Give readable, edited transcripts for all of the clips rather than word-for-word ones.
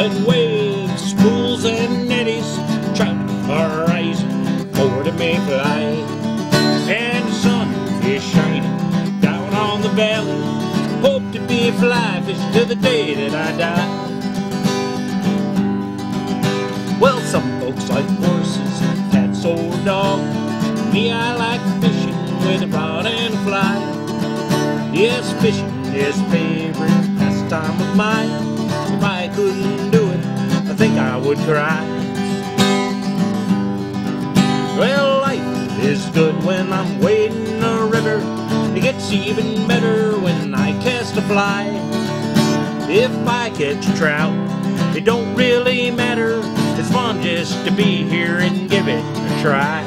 and waves, pools and eddies, trout are rising over the Mayfly, and the sun is shining down on the valley. Hope to be a fly fish till the day that I die. Well, some folks like horses, cats or dogs. Me, I like fishing with a rod and a fly. Yes, fishing is favorite pastime of mine. If I couldn't do it, I think I would cry. Well, life is good when I'm wading a river. It gets even better when I cast a fly. If I catch a trout, it don't really matter. It's fun just to be here and give it a try.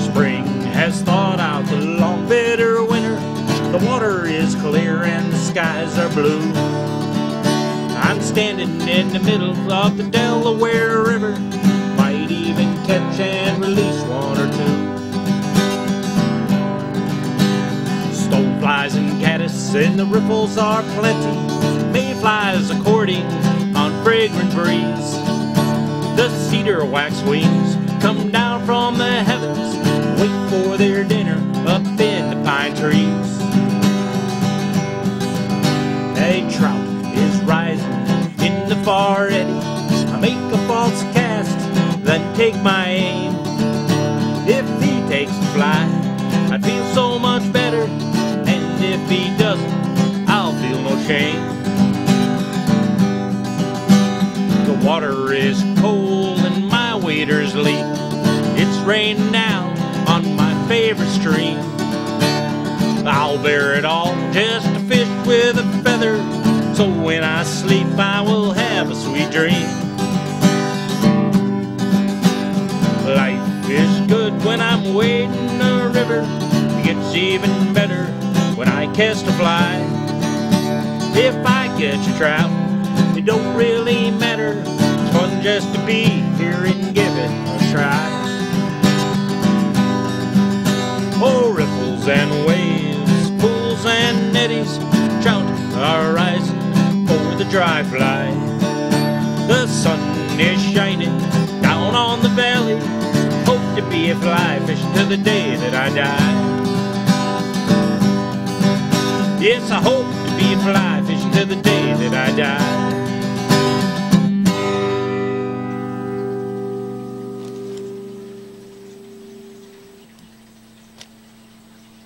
Spring has thawed out the long bitter winter. The water is clear and the skies are blue. I'm standing in the middle of the Delaware River. Might even catch and release one or two. Stoneflies and caddis and the riffles are plenty. Mayflies a courting on fragrant breeze. The cedar waxwings come down from the heavens, wait for their dinner up in the pine trees. A trout is rising in the far eddies. I make a false cast, then take my aim. If he takes the fly, I feel so much better, and if he doesn't, I'll feel no shame. The water is cold and my waders leak. It's raining down on my favorite stream. I'll bear it all just to fish with a feather, so when I sleep I will have a sweet dream. Life is good when I'm wading a river. It gets even better when I cast a fly. If I catch a trout, it don't really matter. It's fun just to be here and give it a try. Oh, ripples and waves, pools and eddies, trout are rising over the dry fly. The sun is shining down on the valley. Hope to be a fly fish till the day that I die. Yes, I hope to be a fly fish till the day that I die.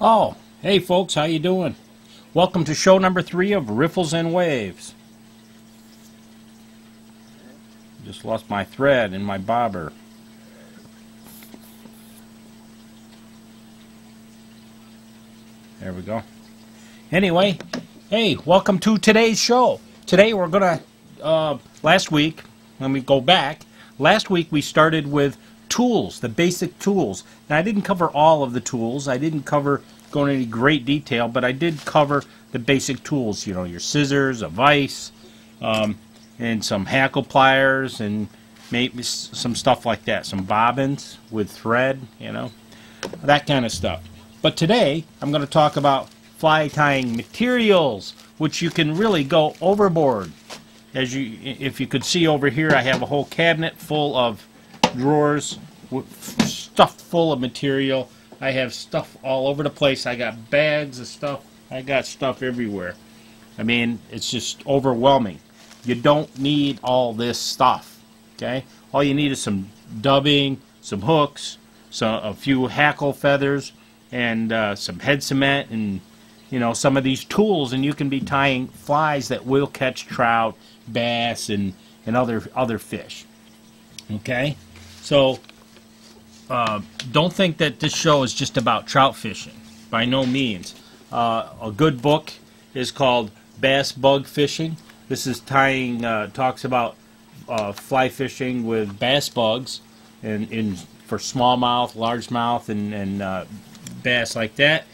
Oh, hey folks, how you doing? Welcome to show number 3 of Riffles and Waves. Just lost my thread in my bobber. There we go. Anyway, hey, welcome to today's show. Today we're gonna, last week, let me go back. Last week we started with tools, the basic tools. Now I didn't cover all of the tools. I didn't go into any great detail, but I did cover the basic tools. You know, your scissors, a vise, and some hackle pliers, and maybe some stuff like that. Some bobbins with thread, you know, that kind of stuff. But today I'm going to talk about fly tying materials, which you can really go overboard. If you could see over here, I have a whole cabinet full of drawers stuffed full of material. I have stuff all over the place. I got bags of stuff. I got stuff everywhere. I mean, it's just overwhelming. You don't need all this stuff, okay? All you need is some dubbing, some hooks, a few hackle feathers, and some head cement, and you know, some of these tools, and you can be tying flies that will catch trout, bass, and other fish. Okay, so don't think that this show is just about trout fishing. By no means. A good book is called Bass Bug Fishing. This is tying, talks about fly fishing with bass bugs, and for smallmouth, largemouth, and bass like that.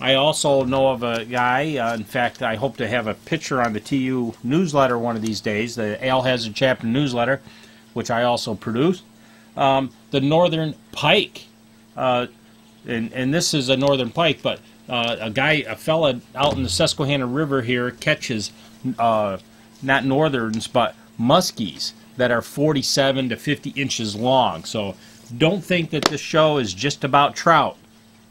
I also know of a guy, in fact, I hope to have a picture on the TU newsletter one of these days, the Al Hazard Chapter newsletter, which I also produce. The northern pike, and this is a northern pike, but a fella out in the Susquehanna River here catches not northerns, but muskies that are 47 to 50 inches long. So don't think that this show is just about trout.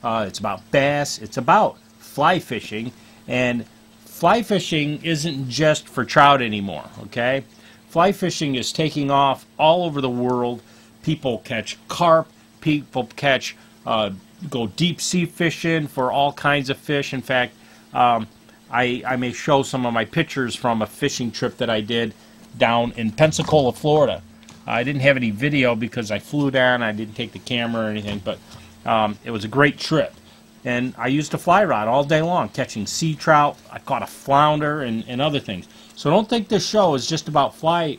It's about bass. It's about fly fishing, and fly fishing isn't just for trout anymore, okay? Fly fishing is taking off all over the world. People catch carp, people catch, go deep sea fishing for all kinds of fish. In fact, I may show some of my pictures from a fishing trip that I did down in Pensacola, Florida. I didn't have any video because I flew down. I didn't take the camera or anything, but it was a great trip. And I used a fly rod all day long, catching sea trout. I caught a flounder and other things. So don't think this show is just about fly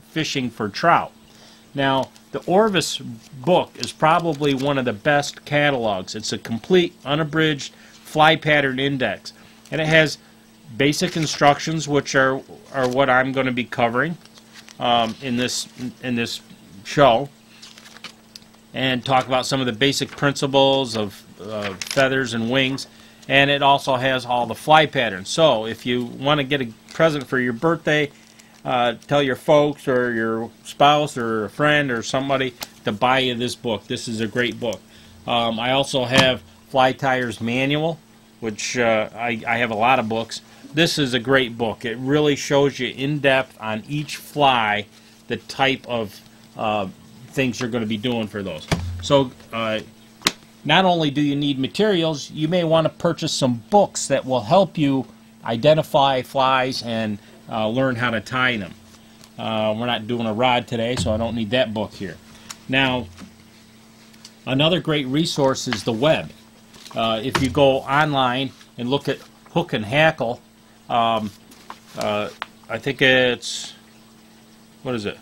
fishing for trout. Now, the Orvis book is probably one of the best catalogs. It's a complete, unabridged fly pattern index. And it has basic instructions, which are what I'm going to be covering in this show, and talk about some of the basic principles of feathers and wings. And it also has all the fly patterns. So if you want to get a present for your birthday, tell your folks or your spouse or a friend or somebody to buy you this book. This is a great book. I also have Fly Tyer's Manual, which I have a lot of books. This is a great book. It really shows you in depth on each fly the type of things you're going to be doing for those. So not only do you need materials, you may want to purchase some books that will help you identify flies and learn how to tie them. We're not doing a rod today, so I don't need that book here. Now, another great resource is the web. If you go online and look at Hook and Hackle, I think it's, what is it?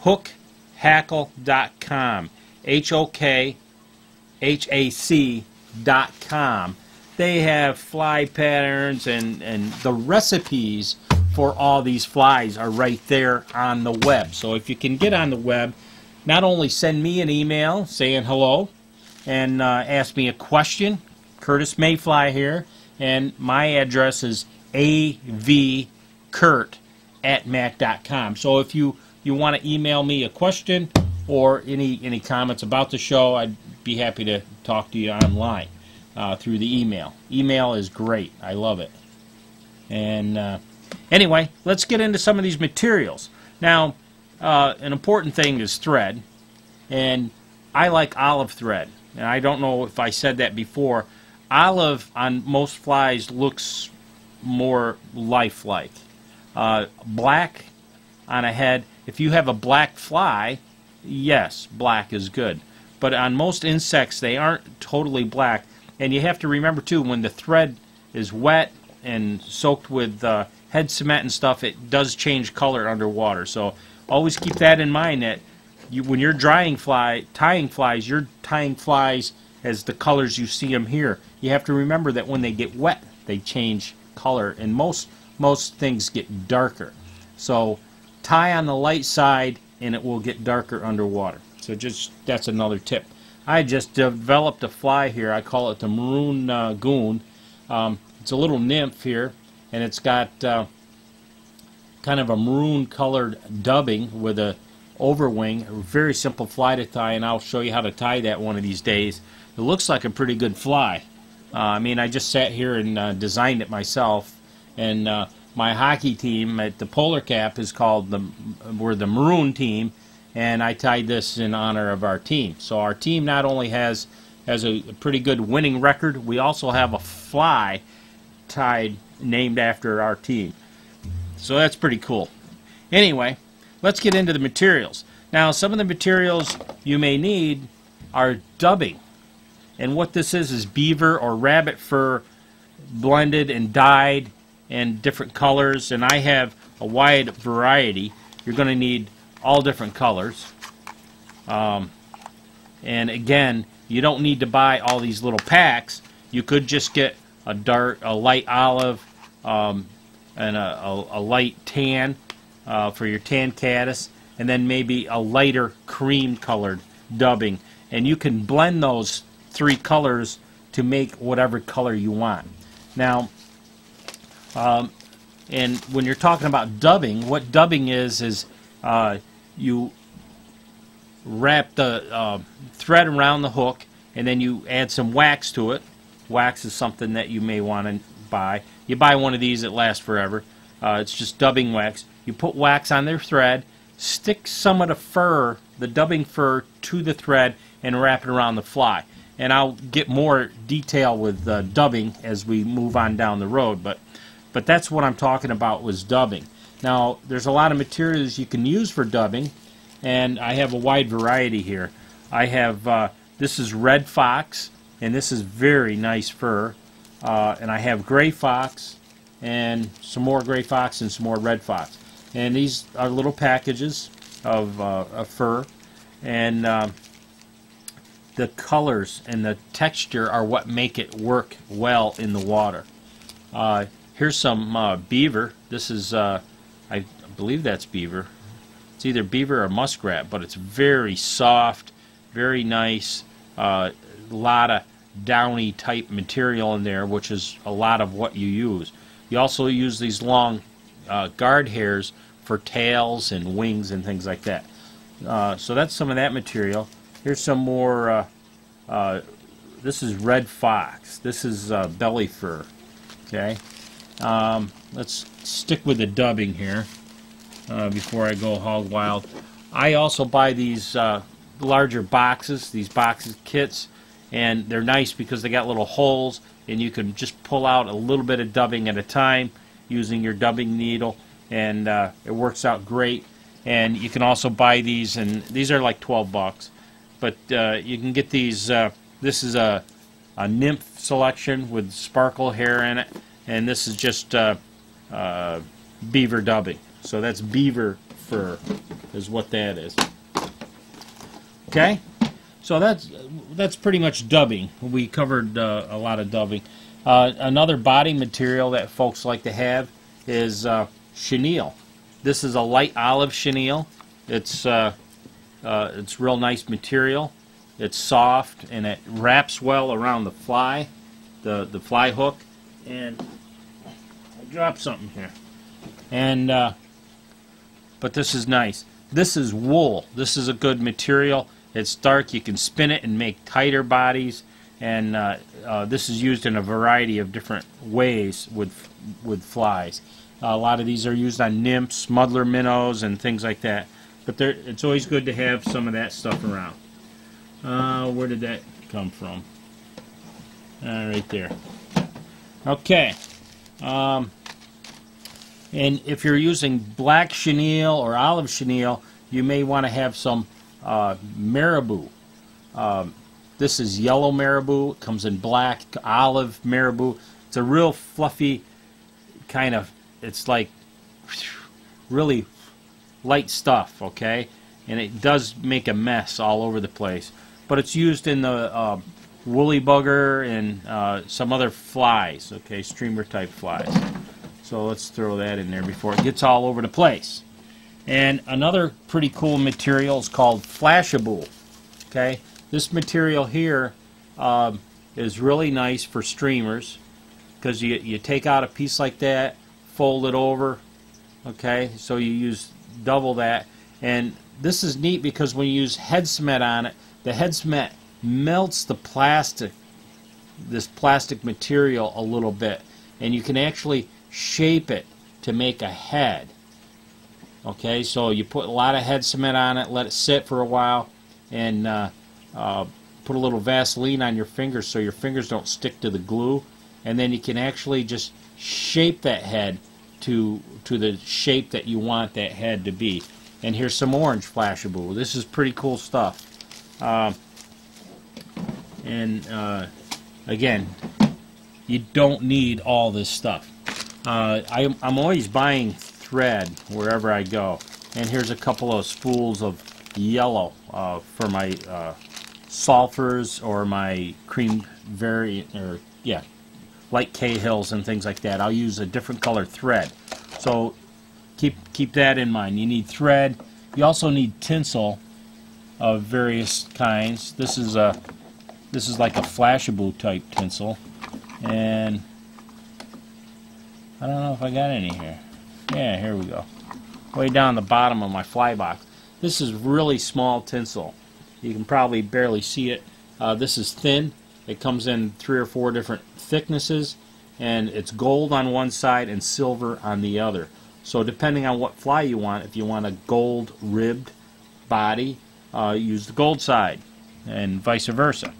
hookhackle.com. HOKHAC.com. They have fly patterns, and the recipes for all these flies are right there on the web. So if you can get on the web, not only send me an email saying hello and ask me a question, Curtis Mayfly here, and my address is avkurt@mac.com. So if you want to email me a question or any comments about the show, I'd be happy to talk to you online through the email. Email is great. I love it. And anyway, let's get into some of these materials. Now, an important thing is thread, and I like olive thread. And I don't know if I said that before. Olive on most flies looks more lifelike. Black on a head, if you have a black fly, yes, black is good. But on most insects, they aren't totally black. And you have to remember, too, when the thread is wet and soaked with head cement and stuff, it does change color underwater. So always keep that in mind, that when you're tying flies, you're tying flies as the colors you see them here. You have to remember that when they get wet, they change color, and most things get darker. So tie on the light side, and it will get darker underwater. So that's another tip. I just developed a fly here. I call it the Maroon Goon. It's a little nymph here, and it's got kind of a maroon colored dubbing with a overwing. A very simple fly to tie, and I'll show you how to tie that one of these days. It looks like a pretty good fly. I mean, I just sat here and designed it myself, and my hockey team at the Polar Cap is called we're the Maroon team, and I tied this in honor of our team. So our team not only has a pretty good winning record, we also have a fly tied named after our team. So that's pretty cool. Anyway, let's get into the materials. Now, some of the materials you may need are dubbing. And what this is beaver or rabbit fur blended and dyed in different colors. And I have a wide variety. You're going to need all different colors. And again, you don't need to buy all these little packs. You could just get a light olive, and a light tan for your tan caddis, and then maybe a lighter cream colored dubbing. And you can blend those three colors to make whatever color you want. Now, And when you're talking about dubbing, what dubbing is you wrap the thread around the hook, and then you add some wax to it. Wax is something that you may want to buy. You buy one of these, it lasts forever. It's just dubbing wax. You put wax on their thread, stick some of the fur, the dubbing fur, to the thread, and wrap it around the fly. And I'll get more detail with dubbing as we move on down the road, but that's what I'm talking about was dubbing. Now, there's a lot of materials you can use for dubbing, and I have a wide variety here. I have, this is red fox, and this is very nice fur. And I have gray fox, and some more gray fox, and some more red fox. And these are little packages of fur, and the colors and the texture are what make it work well in the water. Here's some beaver. This is, I believe that's beaver. It's either beaver or muskrat, but it's very soft, very nice, a lot of downy type material in there, which is a lot of what you use. You also use these long guard hairs for tails and wings and things like that. So that's some of that material. Here's some more, this is red fox. This is belly fur. Okay. Let's stick with the dubbing here before I go hog wild. I also buy these larger boxes, these boxes kits, and they're nice because they got little holes, and you can just pull out a little bit of dubbing at a time using your dubbing needle, and it works out great. And you can also buy these, and these are like 12 bucks, but you can get these. This is a nymph selection with sparkle hair in it, and this is just beaver dubbing. So that's beaver fur is what that is. Okay, so that's pretty much dubbing. We covered a lot of dubbing. Another body material that folks like to have is chenille. This is a light olive chenille. It's real nice material. It's soft, and it wraps well around the fly, the fly hook. And I dropped something here. And but this is nice. This is wool. This is a good material. It's dark. You can spin it and make tighter bodies. And this is used in a variety of different ways with flies. A lot of these are used on nymphs, muddler minnows, and things like that. But it's always good to have some of that stuff around. Where did that come from? Right there. Okay. And if you're using black chenille or olive chenille, you may want to have some marabou. This is yellow marabou. It comes in black, olive marabou. It's a real fluffy kind of, it's like really light stuff, okay? And it does make a mess all over the place. But it's used in the woolly bugger and some other flies, okay, streamer type flies. So let's throw that in there before it gets all over the place. And another pretty cool material is called Flashabou. Okay, this material here is really nice for streamers because you take out a piece like that, fold it over. Okay, so you use double that, and this is neat because when you use head cement on it, the head cement melts the plastic, this plastic material a little bit, and you can actually shape it to make a head. Okay, so you put a lot of head cement on it, let it sit for a while, and put a little Vaseline on your fingers so your fingers don't stick to the glue, and then you can actually just shape that head to the shape that you want that head to be. And here's some orange Flashabou. This is pretty cool stuff. Again, you don't need all this stuff. I'm always buying thread wherever I go, and here's a couple of spools of yellow for my sulfurs or my cream light Cahills and things like that. I'll use a different color thread, so keep that in mind. You need thread. You also need tinsel of various kinds. This is like a Flashabou type tinsel, and I don't know if I got any here. Yeah, here we go. Way down the bottom of my fly box. This is really small tinsel. You can probably barely see it. This is thin. It comes in 3 or 4 different thicknesses, and it's gold on one side and silver on the other. So depending on what fly you want, if you want a gold ribbed body, use the gold side, and vice versa.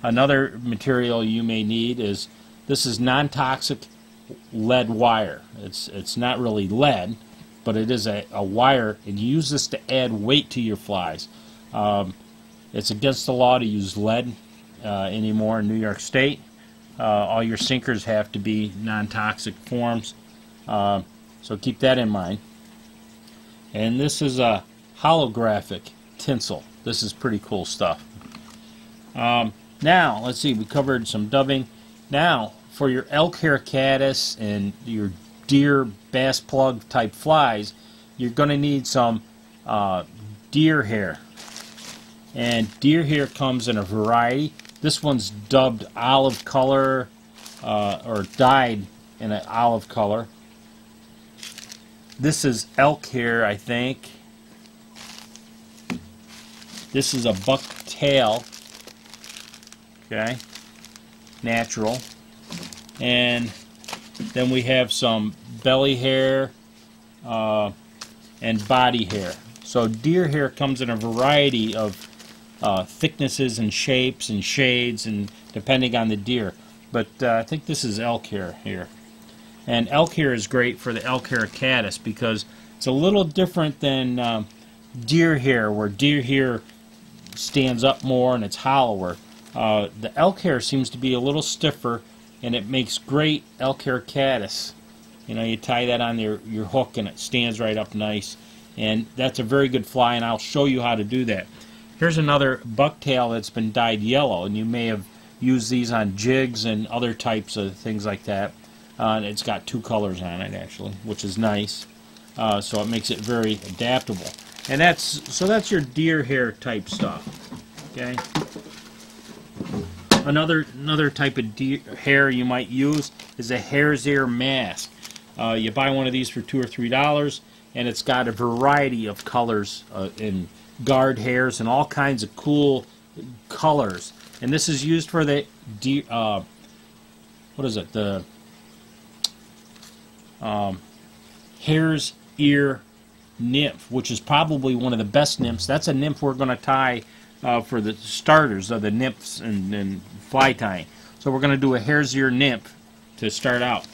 Another material you may need is, this is non-toxic lead wire. It's not really lead, but it is a wire, and you use this to add weight to your flies. It's against the law to use lead anymore in New York State. All your sinkers have to be non-toxic forms, so keep that in mind. And this is a holographic tinsel. This is pretty cool stuff. Now, let's see, we covered some dubbing. Now, for your elk hair caddis and your deer bass plug type flies, you're going to need some deer hair. And deer hair comes in a variety. This one's dubbed olive color, or dyed in an olive color. This is elk hair, I think. This is a buck tail. Okay, natural. And then we have some belly hair and body hair. So deer hair comes in a variety of thicknesses and shapes and shades, and depending on the deer. But I think this is elk hair here. And elk hair is great for the elk hair caddis because it's a little different than deer hair, where deer hair stands up more and it's hollower. The elk hair seems to be a little stiffer, and it makes great elk hair caddis. You know, you tie that on your hook and it stands right up nice. And that's a very good fly, and I'll show you how to do that. Here's another bucktail that's been dyed yellow, and you may have used these on jigs and other types of things like that. It's got 2 colors on it, actually, which is nice. So it makes it very adaptable. And that's your deer hair type stuff. Okay. Another type of deer hair you might use is a hare's ear mask. You buy one of these for $2 or $3, and it's got a variety of colors in guard hairs and all kinds of cool colors. And this is used for the deer, what is it? The hare's ear nymph, which is probably one of the best nymphs. That's a nymph we're going to tie for the starters of the nymphs and fly tying. So we're going to do a hare's ear nymph to start out.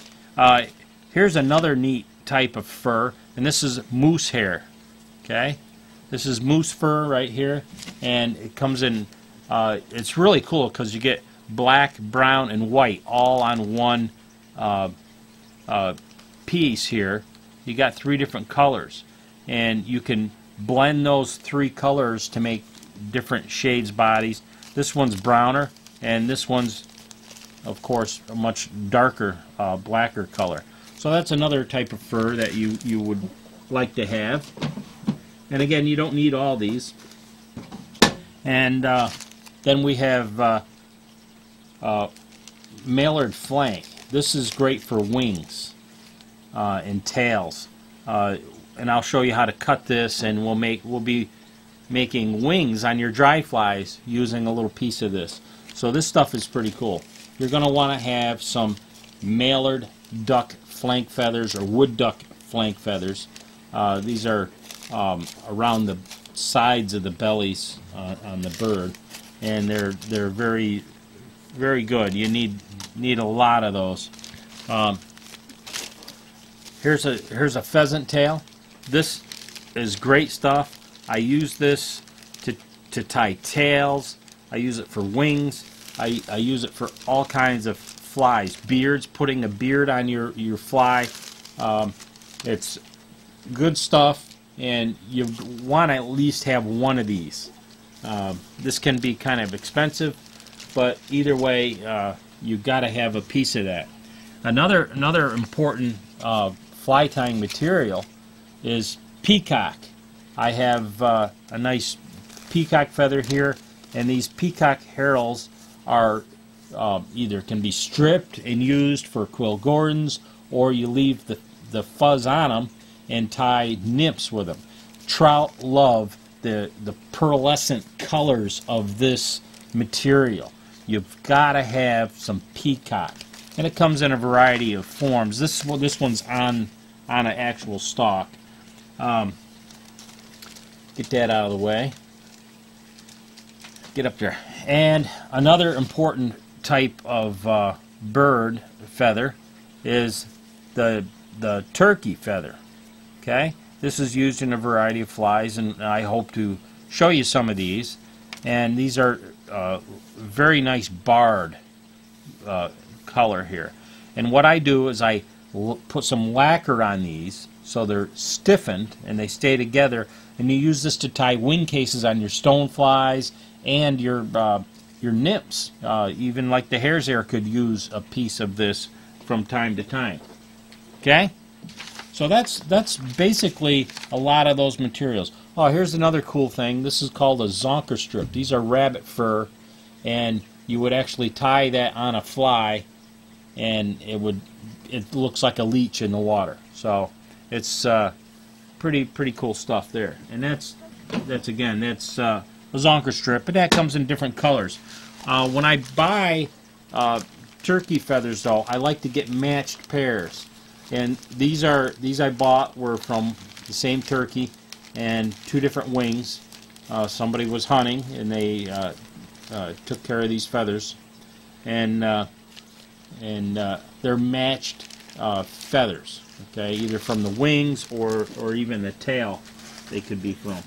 Here's another neat type of fur, and this is moose hair. Okay, this is moose fur right here, and it comes in. It's really cool because you get black, brown, and white all on one piece here. You got 3 different colors, and you can blend those 3 colors to make different shades bodies. This one's browner, and this one's, of course, a much darker, blacker color. So that's another type of fur that you would like to have. And again, you don't need all these. And then we have mallard flank. This is great for wings and tails. And I'll show you how to cut this, and we'll be making wings on your dry flies using a little piece of this. So this stuff is pretty cool. You're going to want to have some mallard duck flank feathers or wood duck flank feathers. These are around the sides of the bellies on the bird, and they're very, very good. You need a lot of those. Here's a pheasant tail. This is great stuff. I use this to tie tails. I use it for wings. I use it for all kinds of flies. Beards, putting a beard on your fly. It's good stuff, and you want to at least have one of these. This can be kind of expensive, but either way, you got to have a piece of that. Another important fly tying material is peacock. I have a nice peacock feather here, and these peacock heralds are either can be stripped and used for quill gordons, or you leave the fuzz on them and tie nymphs with them. Trout love the pearlescent colors of this material. You've got to have some peacock, and it comes in a variety of forms. This one's on an actual stalk. Get that out of the way. Get up there. And another important type of bird feather is the turkey feather. Okay, this is used in a variety of flies, and I hope to show you some of these. And these are very nice barred color here. And what I do is I put some lacquer on these so they're stiffened and they stay together. And you use this to tie wing cases on your stoneflies and your nymphs. Even like the hare's ear could use a piece of this from time to time. Okay? So that's basically a lot of those materials. Oh, here's another cool thing. This is called a zonker strip. These are rabbit fur, and you would actually tie that on a fly, and it looks like a leech in the water. So it's pretty cool stuff there. And that's a zonker strip, and that comes in different colors. When I buy turkey feathers, though, I like to get matched pairs. And these I bought were from the same turkey and two different wings. Somebody was hunting, and they took care of these feathers, and they're matched feathers. Okay, either from the wings or even the tail, they could be from.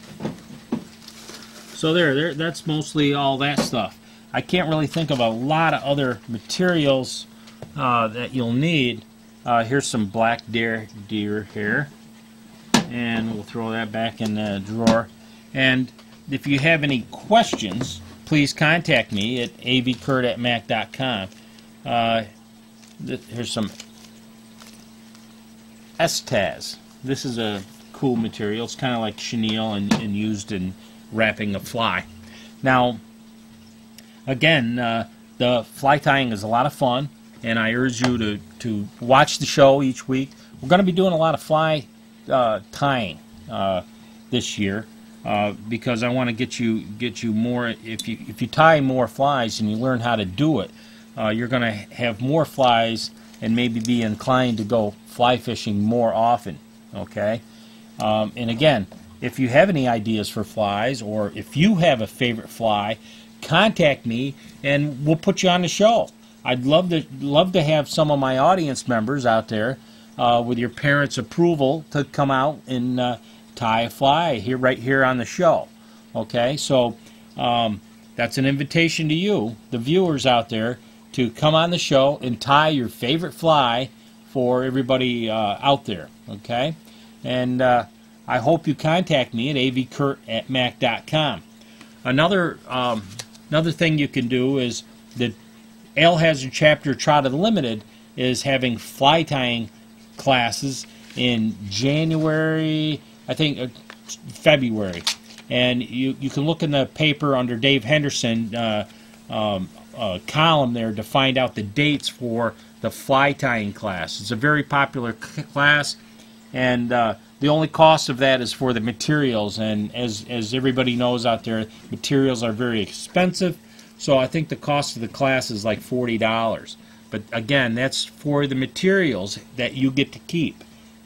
So that's mostly all that stuff. I can't really think of a lot of other materials that you'll need. Here's some black deer hair, and we'll throw that back in the drawer. And if you have any questions, please contact me at avkurt@mac.com. Here's some Estaz. This is a cool material. It's kind of like chenille and used in wrapping a fly. Now, again, the fly tying is a lot of fun, and I urge you to watch the show each week. We're going to be doing a lot of fly tying this year because I want to get you more. If you tie more flies and you learn how to do it, you're going to have more flies and maybe be inclined to go fly fishing more often. Okay, and again, if you have any ideas for flies, or if you have a favorite fly, contact me and we'll put you on the show. I'd love to have some of my audience members out there with your parents' approval to come out and tie a fly right here on the show. Okay, so that's an invitation to you, the viewers out there, to come on the show and tie your favorite fly for everybody out there. Okay, and I hope you contact me at avkurt@mac.com. Another thing you can do is that Ale Hazard Chapter Trout Unlimited is having fly tying classes in January, I think February, and you can look in the paper under Dave Henderson column there to find out the dates for the fly tying class. It's a very popular class, and the only cost of that is for the materials, and as everybody knows out there, materials are very expensive. So I think the cost of the class is like $40. But again, that's for the materials that you get to keep.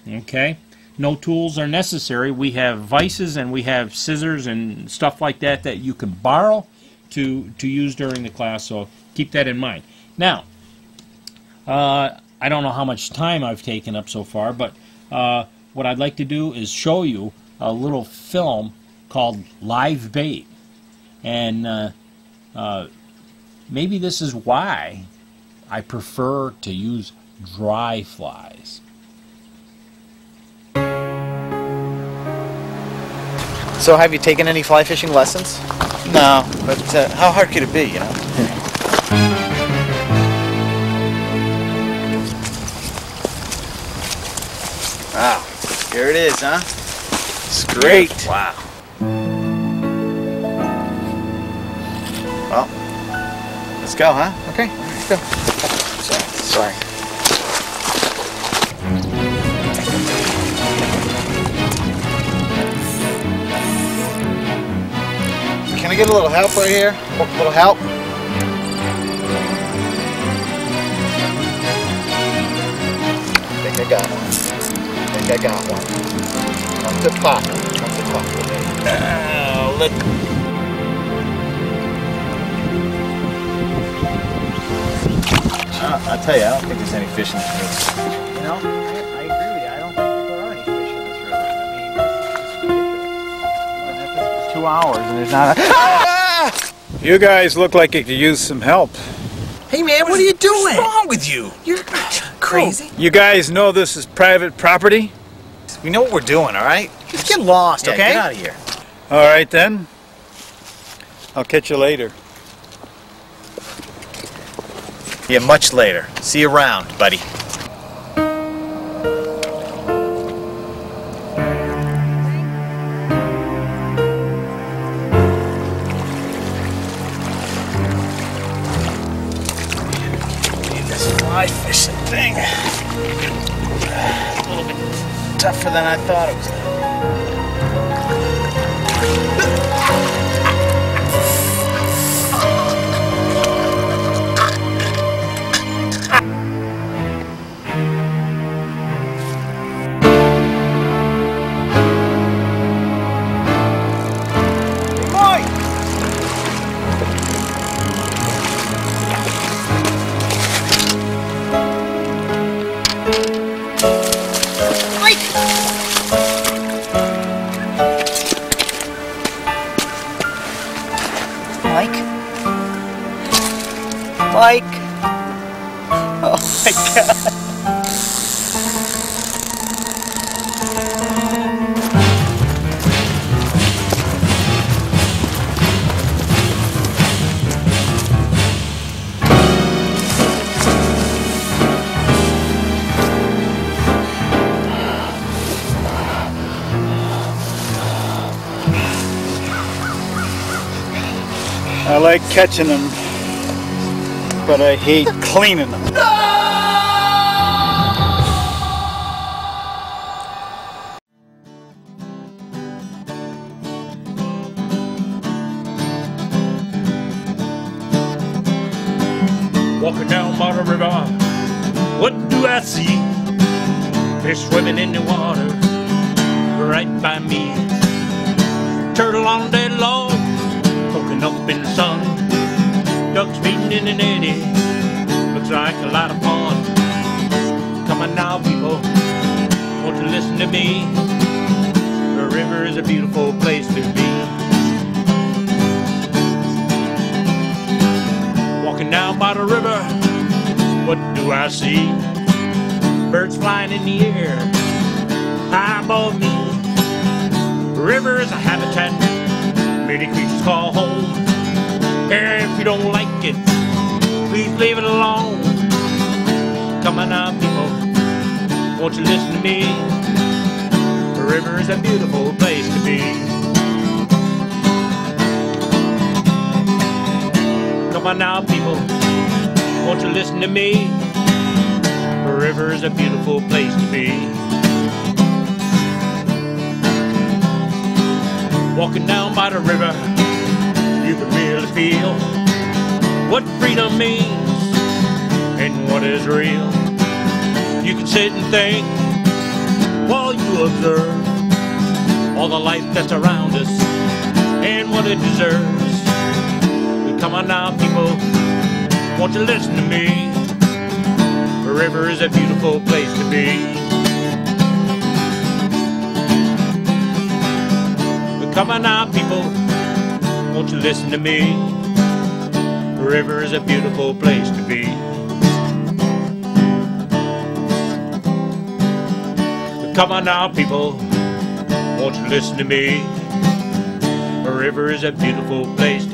Okay? No tools are necessary. We have vices and we have scissors and stuff like that that you can borrow to use during the class. So keep that in mind. Now, I don't know how much time I've taken up so far, but what I'd like to do is show you a little film called Live Bait. And maybe this is why I prefer to use dry flies. So have you taken any fly fishing lessons? No, but how hard could it be, you know? Wow, here it is, huh? It's great. Wow. Well, let's go, huh? Okay, let's go. Sorry. I get a little help right here? A little help? I think I got one. Come to Papa. I tell you, I don't think there's any fish in this river. You know, I agree with you. I don't think there are any fish in this river. I mean, this is just ridiculous. 2 hours and there's not a... You guys look like you could use some help. Hey man, what are you doing? What's wrong with you? You're crazy. You guys know this is private property? We know what we're doing, all right? Just get lost, Yeah, okay? get out of here. All right then. I'll catch you later. Yeah, much later. See you around, buddy. This fly fishing thing. A little bit tougher than I thought it was gonna be. Mike? Oh my God. I like catching them, but I hate cleaning them. Walking down by the river, what do I see? Fish swimming in the water, right by me. Turtle all day long, poking up in the sun. Ducks feeding in an eddy, looks like a lot of fun. Come on now, people, won't you listen to me? The river is a beautiful place to be. Walking down by the river, what do I see? Birds flying in the air, high above me. The river is a habitat many creatures call home. And if you don't like it, please leave it alone. Come on now, people, won't you listen to me? The river is a beautiful place to be. Come on now, people, won't you listen to me? The river is a beautiful place to be. Walking down by the river, you can really feel what freedom means and what is real. You can sit and think while you observe all the life that's around us and what it deserves. Come on now, people, won't you listen to me? The river is a beautiful place to be. Come on now, people, won't you listen to me? The river is a beautiful place to be. Come on now, people, won't you listen to me? The river is a beautiful place to be.